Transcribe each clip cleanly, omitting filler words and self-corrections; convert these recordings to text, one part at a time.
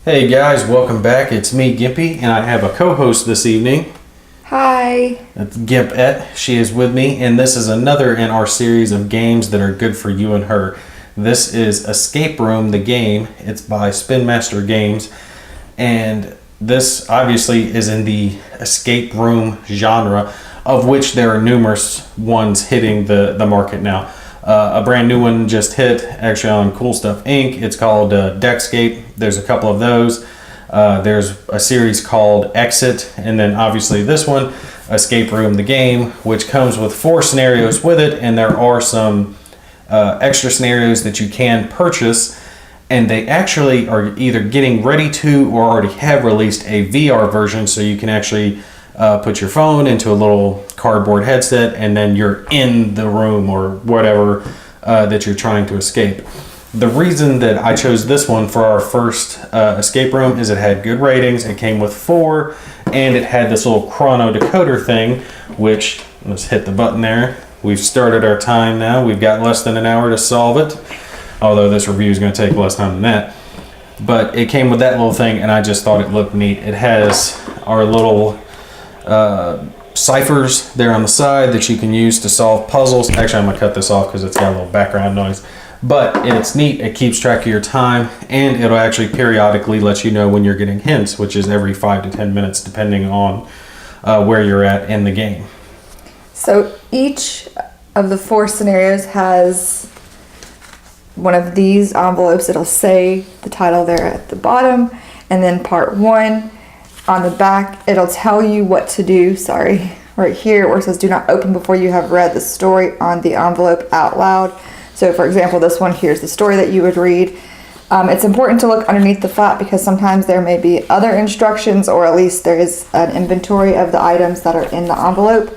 Hey guys, welcome back. It's me, Gimpy, and I have a co-host this evening. Hi. That's Gimpette. She is with me, and this is another in our series of games that are good for you and her. This is Escape Room, the game. It's by Spin Master Games, and this obviously is in the escape room genre, of which there are numerous ones hitting the market now. A brand new one just hit actually on Cool Stuff Inc. It's called Deckscape. There's a couple of those. There's a series called Exit, and then obviously this one, Escape Room the Game, which comes with 4 scenarios with it, and there are some extra scenarios that you can purchase, and they actually are either getting ready to or already have released a VR version, so you can actually put your phone into a little cardboard headset and then you're in the room or whatever that you're trying to escape. The reason that I chose this one for our first escape room is it had good ratings. It came with 4 and it had this little chrono decoder thing, which, let's hit the button there. We've started our time now. We've got less than an hour to solve it, although this review is going to take less time than that. But it came with that little thing and I just thought it looked neat. It has our little ciphers there on the side that you can use to solve puzzles. Actually, I'm gonna cut this off because it's got a little background noise, but it's neat. It keeps track of your time, and it'll actually periodically let you know when you're getting hints, which is every 5 to 10 minutes depending on where you're at in the game. So each of the 4 scenarios has one of these envelopes. It'll say the title there at the bottom, and then part 1 on the back, it'll tell you what to do. Right here where it says do not open before you have read the story on the envelope out loud. So for example, this one, here's the story that you would read. It's important to look underneath the flap because sometimes there may be other instructions, or at least there is an inventory of the items that are in the envelope.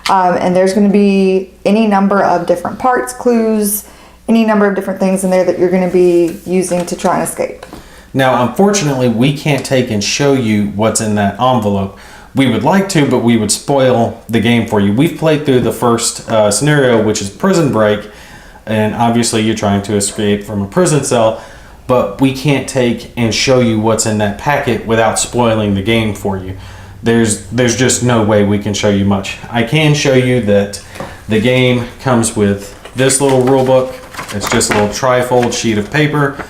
And there's going to be any number of different parts, clues, any number of different things in there that you're going to be using to try and escape. Now, unfortunately, we can't take and show you what's in that envelope. We would like to, but we would spoil the game for you. We've played through the first scenario, which is Prison Break, and obviously you're trying to escape from a prison cell, but we can't take and show you what's in that packet without spoiling the game for you. There's just no way we can show you much. I can show you that the game comes with this little rule book. It's just a little tri-fold sheet of paper.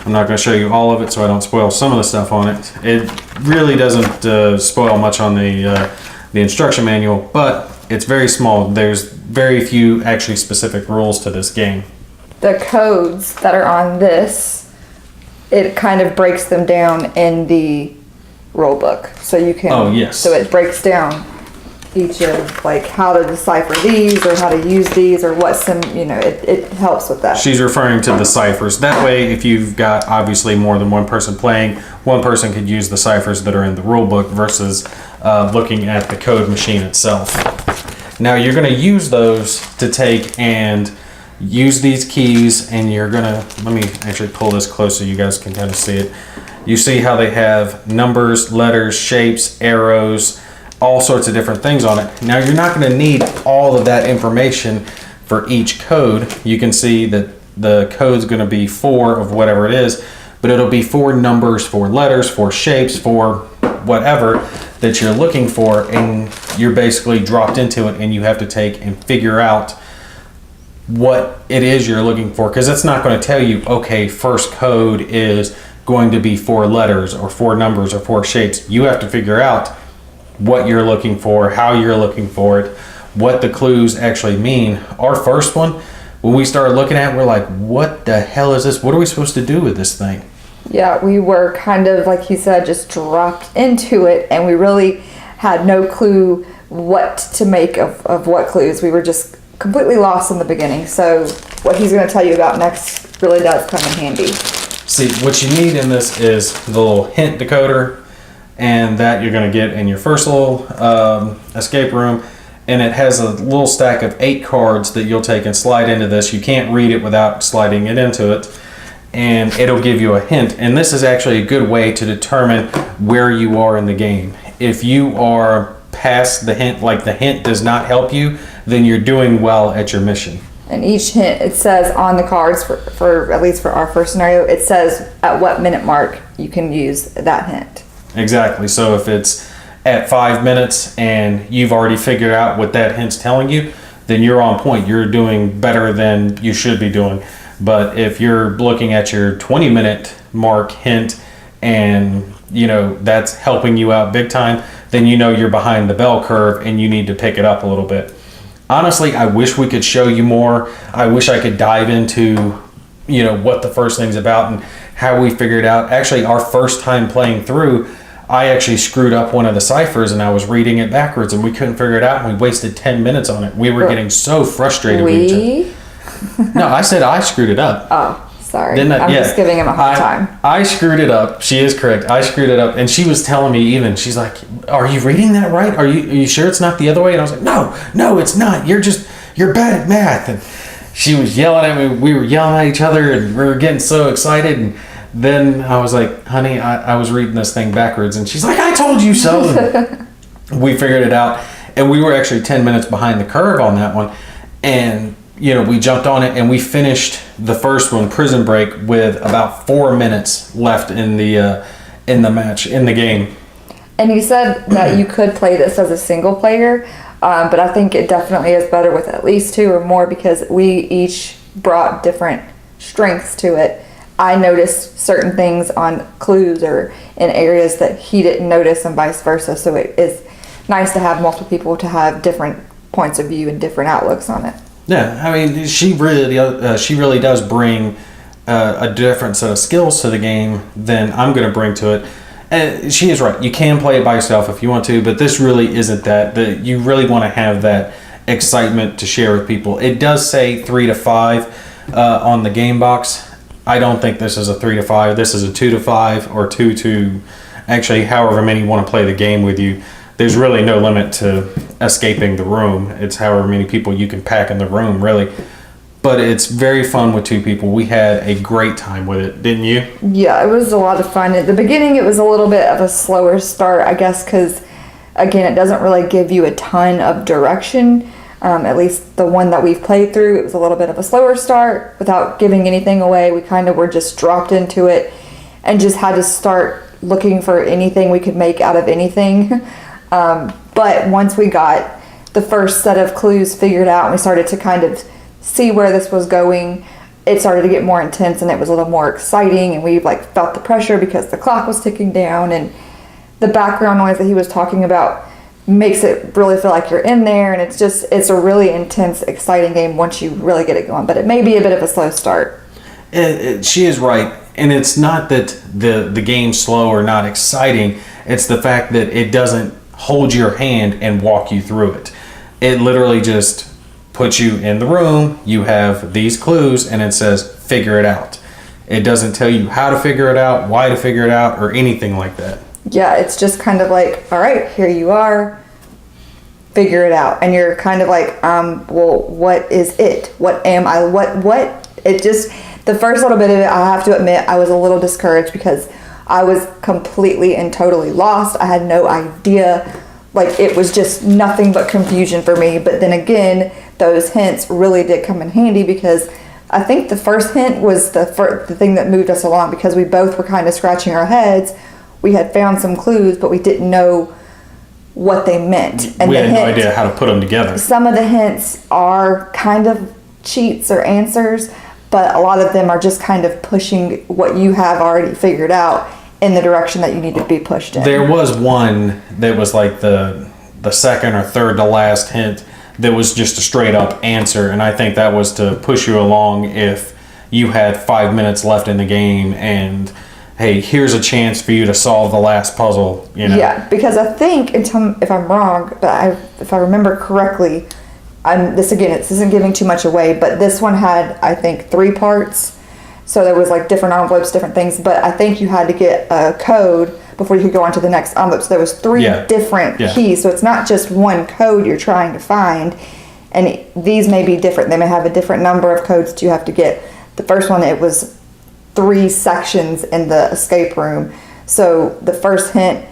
I'm not going to show you all of it so I don't spoil some of the stuff on it. It really doesn't spoil much on the instruction manual, but it's very small. There's very few actually specific rules to this game. The codes that are on this, it kind of breaks them down in the rule book. So you can, oh yes. So it breaks down each of like how to decipher these or how to use these or what it helps with that. She's referring to the ciphers. That way, if you've got obviously more than one person playing, one person could use the ciphers that are in the rule book versus looking at the code machine itself. Now you're going to use those to take and use these keys, and you're going to, let me actually pull this closer so you guys can kind of see it. You see how they have numbers, letters, shapes, arrows, all sorts of different things on it. Now you're not going to need all of that information for each code. You can see that the code's going to be 4 of whatever it is, but it'll be 4 numbers, 4 letters, 4 shapes, 4 whatever that you're looking for, and you're basically dropped into it and you have to take and figure out what it is you're looking for, because it's not going to tell you, okay, first code is going to be 4 letters or 4 numbers or 4 shapes. You have to figure out what you're looking for, how you're looking for it, what the clues actually mean. Our first one, when we started looking at it, we're like, what the hell is this? What are we supposed to do with this thing? Yeah, we were kind of, like he said, just dropped into it, and we really had no clue what to make of what clues. We were just completely lost in the beginning. So what he's going to tell you about next really does come in handy. See, what you need in this is the little hint decoder, and that you're going to get in your first little escape room, and it has a little stack of 8 cards that you'll take and slide into this. You can't read it without sliding it into it, and it'll give you a hint. And this is actually a good way to determine where you are in the game. If you are past the hint, like the hint does not help you, then you're doing well at your mission. And each hint, it says on the cards, for at least for our first scenario, it says at what minute mark you can use that hint. Exactly. So if it's at 5 minutes and you've already figured out what that hint's telling you, then you're on point. You're doing better than you should be doing. But if you're looking at your 20-minute mark hint and that's helping you out big time, then you're behind the bell curve and you need to pick it up a little bit. Honestly, I wish we could show you more. I wish I could dive into what the first thing's about and how we figured it out. Actually, our first time playing through, I actually screwed up one of the ciphers and I was reading it backwards and we couldn't figure it out and we wasted 10 minutes on it. We were getting so frustrated with each other. No, I said I screwed it up. Oh, sorry. I'm just giving him a hard time. I screwed it up. She is correct. I screwed it up. And she was telling me she's like, are you reading that right? Are you sure it's not the other way? And I was like, no, it's not. You're bad at math. And she was yelling at me. We were yelling at each other and we were getting so excited. And then I was like, honey, I was reading this thing backwards. And she's like, I told you so. We figured it out. And we were actually 10 minutes behind the curve on that one. And we jumped on it and we finished the first one, Prison Break, with about 4 minutes left in the match, in the game. And you said that you could play this as a single player, but I think it definitely is better with at least 2 or more because we each brought different strengths to it. I noticed certain things on clues or in areas that he didn't notice and vice versa. So it is nice to have multiple people to have different points of view and different outlooks on it. Yeah, I mean, she really does bring a different set of skills to the game than I'm going to bring to it. And she is right. You can play it by yourself if you want to, but this really isn't that. You really want to have that excitement to share with people. It does say 3 to 5 on the game box. I don't think this is a 3 to 5. This is a 2 to 5 or 2 to actually however many want to play the game with you. There's really no limit to escaping the room. It's however many people you can pack in the room, really. But it's very fun with 2 people. We had a great time with it, didn't you? Yeah, it was a lot of fun. At the beginning, it was a little bit of a slower start, I guess, because, again, it doesn't really give you a ton of direction. At least the one that we've played through, it was a little bit of a slower start. Without giving anything away, we kind of were just dropped into it and just had to start looking for anything we could make out of anything. But once we got the first set of clues figured out and we started to kind of see where this was going, it started to get more intense and it was a little more exciting and we felt the pressure because the clock was ticking down and the background noise that he was talking about makes it really feel like you're in there, and it's a really intense, exciting game once you really get it going, but it may be a bit of a slow start. She is right, and it's not that the game's slow or not exciting, it's the fact that it doesn't hold your hand and walk you through it. It literally just puts you in the room, you have these clues, and it says figure it out. It doesn't tell you how to figure it out, why to figure it out, or anything like that. Yeah, it's just kind of like, all right, here you are, figure it out. And you're kind of like, well, what is it? What am I? What? It just, the first little bit of it, I have to admit, I was a little discouraged because I was completely and totally lost. I had no idea. It was just nothing but confusion for me. But then again, those hints really did come in handy because I think the first hint was the thing that moved us along because we both were kind of scratching our heads. We had found some clues, but we didn't know what they meant. And we had no idea how to put them together. Some of the hints are kind of cheats or answers, but a lot of them are just kind of pushing what you have already figured out in the direction that you need to be pushed in. There was one that was like the second or third to last hint that was just a straight up answer, and I think that was to push you along if you had 5 minutes left in the game and hey, here's a chance for you to solve the last puzzle, Yeah, because I think, if I'm wrong, but if I remember correctly, this isn't giving too much away, but this one had, I think, 3 parts. So there was different envelopes, different things, but I think you had to get a code before you could go on to the next envelope. So there was 3 different keys. So it's not just one code you're trying to find. And these may be different. They may have a different number of codes that you have to get. The first one, it was 3 sections in the escape room. So the first hint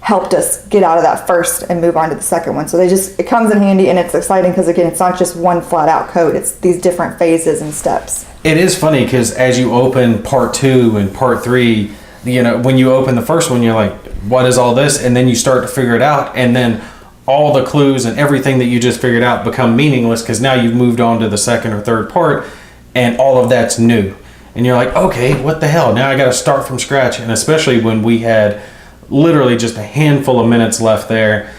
helped us get out of that first and move on to the second one. So it comes in handy, and it's exciting because, again, it's not just one flat out code. It's these different phases and steps. It is funny because as you open part 2 and part 3, when you open the first one, you're like, what is all this? And then you start to figure it out. And then all the clues and everything that you just figured out become meaningless because now you've moved on to the second or third part and all of that's new. And you're like, okay, what the hell? Now I got to start from scratch. And especially when we had literally just a handful of minutes left there.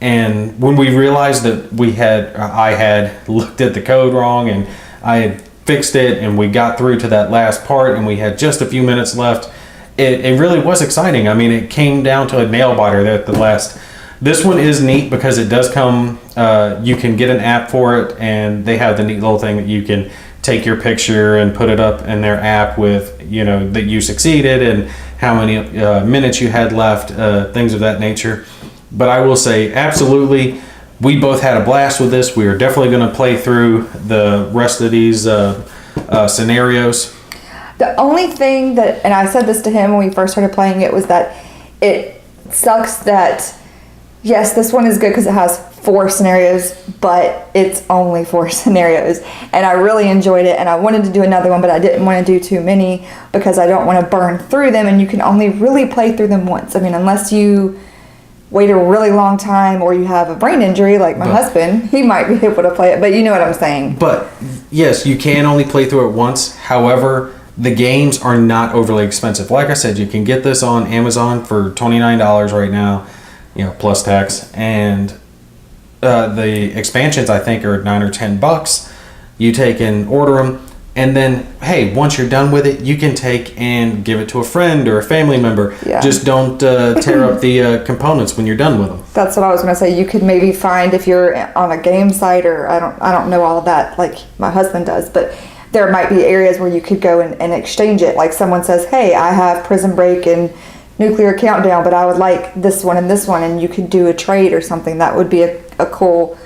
And when we realized that I had looked at the code wrong and I had fixed it and we got through to that last part and we had just a few minutes left, it really was exciting. I mean, it came down to a nail biter there at the last. This one is neat because it does come, you can get an app for it, and they have the neat little thing that you can take your picture and put it up in their app with, that you succeeded and how many minutes you had left, things of that nature. But I will say, absolutely, we both had a blast with this. We are definitely going to play through the rest of these scenarios. The only thing that, and I said this to him when we first started playing it, was that it sucks that, yes, this one is good because it has 4 scenarios, but it's only 4 scenarios. And I really enjoyed it, and I wanted to do another one, but I didn't want to do too many because I don't want to burn through them, and you can only really play through them once. I mean, unless you wait a really long time or you have a brain injury like my husband, he might be able to play it, but you know what I'm saying. But yes, you can only play through it once. However, the games are not overly expensive. Like I said, you can get this on Amazon for $29 right now, plus tax, and the expansions I think are $9 or $10. You take and order them, and then hey, once you're done with it, you can take and give it to a friend or a family member. Yeah. Just don't tear up the components when you're done with them. That's what I was going to say. You could maybe find, if you're on a game site, or I don't know all of that like my husband does, but there might be areas where you could go and exchange it. Like someone says, hey, I have Prison Break and Nuclear Countdown, but I would like this one, and you could do a trade or something. That would be a cool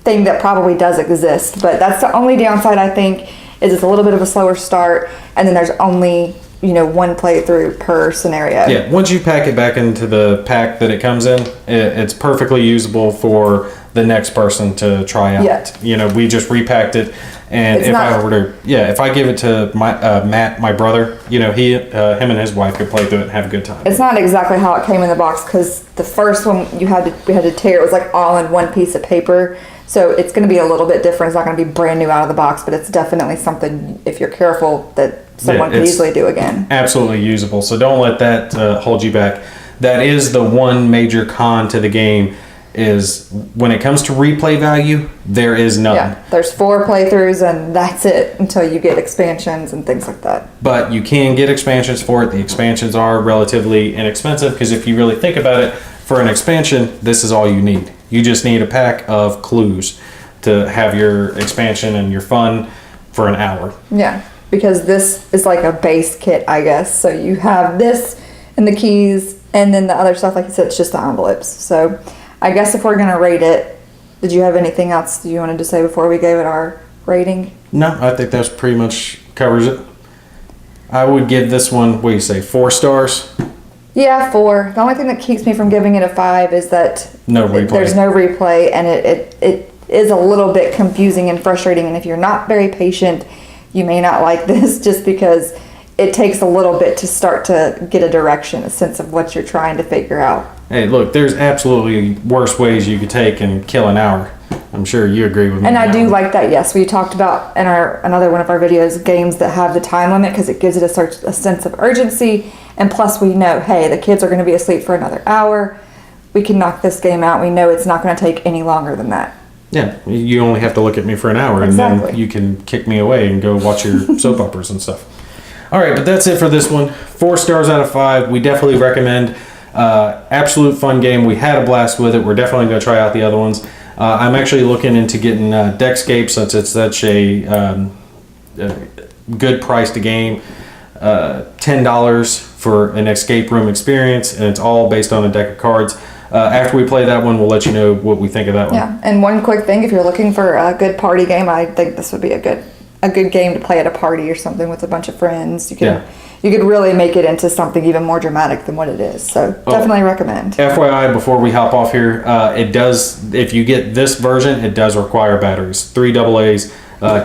thing that probably does exist. But that's the only downside, I think, is it's a little bit of a slower start, and then there's only one playthrough per scenario. Yeah, once you pack it back into the pack that it comes in, it's perfectly usable for the next person to try out. Yeah. We just repacked it, and if I give it to my Matt, my brother, him and his wife could play through it and have a good time. It's not exactly how it came in the box, because the first one we had to tear. It was like all in one piece of paper, so it's going to be a little bit different. It's not going to be brand new out of the box, but it's definitely something, if you're careful, that someone could easily do again. Absolutely usable, so don't let that hold you back. That is the one major con to the game, is when it comes to replay value, there is none. Yeah, there's 4 playthroughs and that's it until you get expansions and things like that. But you can get expansions for it. The expansions are relatively inexpensive because if you really think about it, for an expansion, this is all you need. You just need a pack of clues to have your expansion and your fun for an hour. Yeah, because this is like a base kit, I guess. So you have this and the keys, and then the other stuff, like you said, it's just the envelopes. So I guess if we're going to rate it, did you have anything else you wanted to say before we gave it our rating? No, I think that pretty much covers it. I would give this one, what do you say, 4 stars? Yeah, 4. The only thing that keeps me from giving it a 5 is that there's no replay, and it is a little bit confusing and frustrating, and if you're not very patient, you may not like this, just because it takes a little bit to start to get a direction, a sense of what you're trying to figure out. Hey, look, there's absolutely worse ways you could take and kill an hour. I'm sure you agree with me. And I do like that, yes. We talked about in another one of our videos, games that have the time limit, because it gives it a sense of urgency. And plus we know, hey, the kids are going to be asleep for another hour. We can knock this game out. We know it's not going to take any longer than that. Yeah, you only have to look at me for an hour, Exactly. And then you can kick me away and go watch your soap operas and stuff. All right, but that's it for this one. 4 stars out of 5. We definitely recommend. Absolute fun game. We had a blast with it. We're definitely going to try out the other ones. I'm actually looking into getting Deckscape, since it's such a good priced game. $10 for an escape room experience, and it's all based on a deck of cards. After we play that one, we'll let you know what we think of that one. Yeah, and one quick thing, if you're looking for a good party game, I think this would be a a good game to play at a party or something with a bunch of friends. You Yeah. could really make it into something even more dramatic than what it is. So definitely recommend. FYI, before we hop off here, it does, if you get this version, it does require batteries. 3 AA's.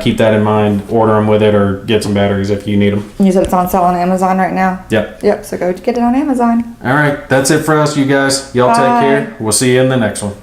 Keep that in mind. Order them with it or get some batteries if you need them. You said it's on sale on Amazon right now? Yep. Yep, so go get it on Amazon. All right. That's it for us, you guys. Y'all Bye. take care. We'll see you in the next one.